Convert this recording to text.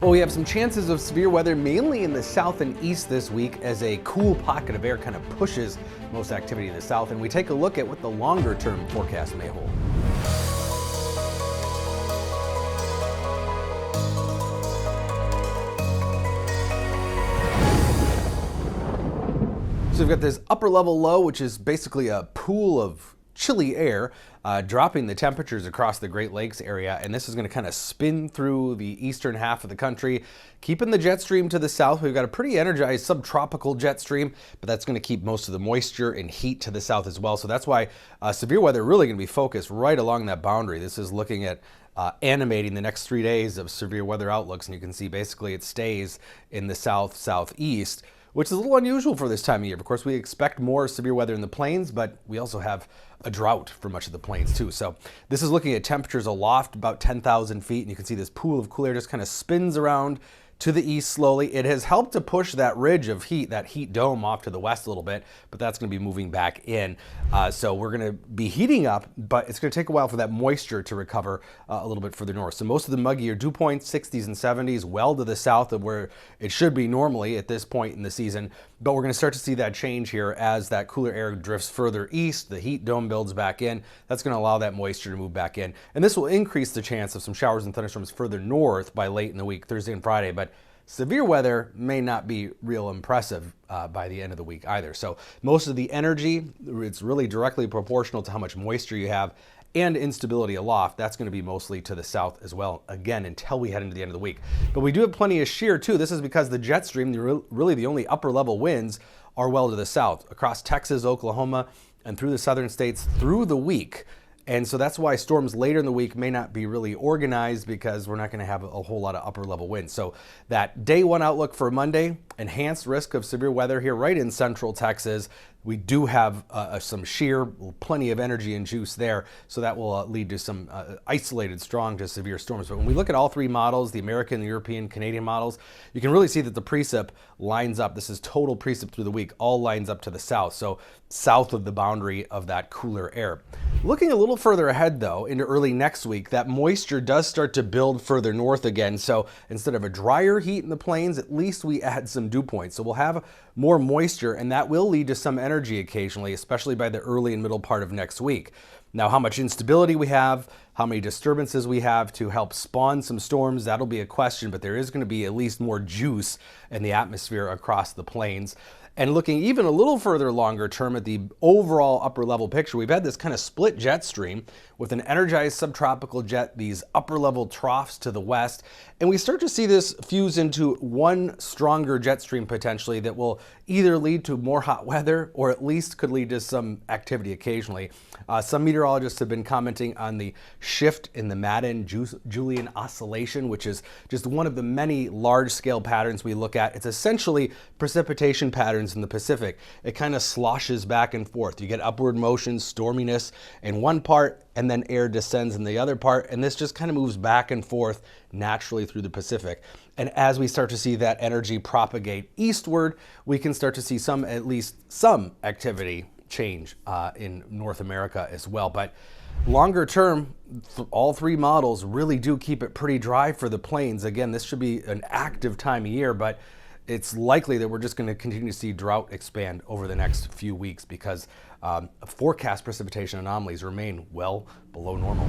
Well, we have some chances of severe weather mainly in the south and east this week as a cool pocket of air kind of pushes most activity to the south, and we take a look at what the longer term forecast may hold. So we've got this upper level low, which is basically a pool of chilly air, dropping the temperatures across the Great Lakes area, and this is going to kind of spin through the eastern half of the country, keeping the jet stream to the south. We've got a pretty energized subtropical jet stream, but that's going to keep most of the moisture and heat to the south as well. So that's why severe weather really going to be focused right along that boundary. This is looking at animating the next 3 days of severe weather outlooks, and you can see basically it stays in the southeast, which is a little unusual for this time of year. Of course, we expect more severe weather in the plains, but we also have a drought for much of the plains too. So this is looking at temperatures aloft about 10,000 feet, and you can see this pool of cool air just kind of spins around to the east slowly. It has helped to push that ridge of heat, that heat dome, off to the west a little bit, but that's going to be moving back in. So we're going to be heating up, but it's going to take a while for that moisture to recover a little bit further north. So most of the muggier dew points, 60s and 70s, well to the south of where it should be normally at this point in the season. But we're going to start to see that change here as that cooler air drifts further east, the heat dome builds back in. That's going to allow that moisture to move back in. And this will increase the chance of some showers and thunderstorms further north by late in the week, Thursday and Friday. But severe weather may not be real impressive by the end of the week either. So most of the energy, it's really directly proportional to how much moisture you have, and instability aloft. That's going to be mostly to the south as well, again, until we head into the end of the week. But we do have plenty of shear too. This is because the jet stream, really the only upper level winds, are well to the south across Texas, Oklahoma, and through the southern states through the week. And so that's why storms later in the week may not be really organized, because we're not going to have a whole lot of upper level winds. So that day one outlook for Monday, enhanced risk of severe weather here right in central Texas. We do have some shear, plenty of energy and juice there, so that will lead to some isolated strong to severe storms. But when we look at all three models, the American, the European, Canadian models, you can really see that the precip lines up. This is total precip through the week, all lines up to the south, so south of the boundary of that cooler air. Looking a little further ahead though, into early next week, that moisture does start to build further north again. So instead of a drier heat in the plains, at least we add some dew points. So we'll have more moisture, and that will lead to some energy occasionally, especially by the early and middle part of next week. Now, how much instability we have, how many disturbances we have to help spawn some storms, that'll be a question, but there is going to be at least more juice in the atmosphere across the plains. And looking even a little further longer term at the overall upper level picture, we've had this kind of split jet stream with an energized subtropical jet, these upper level troughs to the west, and we start to see this fuse into one stronger jet stream potentially that will either lead to more hot weather or at least could lead to some activity occasionally. Some meteorologists have been commenting on the shift in the MADDEN Julian oscillation, which is just one of the many large-scale patterns we look at. It's essentially precipitation patterns in the Pacific. It kind of sloshes back and forth. You get upward motion, storminess in one part, and then air descends in the other part, and this just kind of moves back and forth naturally through the Pacific. And as we start to see that energy propagate eastward, we can start to see at least some activity change in North America as well. But longer term, all three models really do keep it pretty dry for the plains. Again, this should be an active time of year, but it's likely that we're just going to continue to see drought expand over the next few weeks because forecast precipitation anomalies remain well below normal.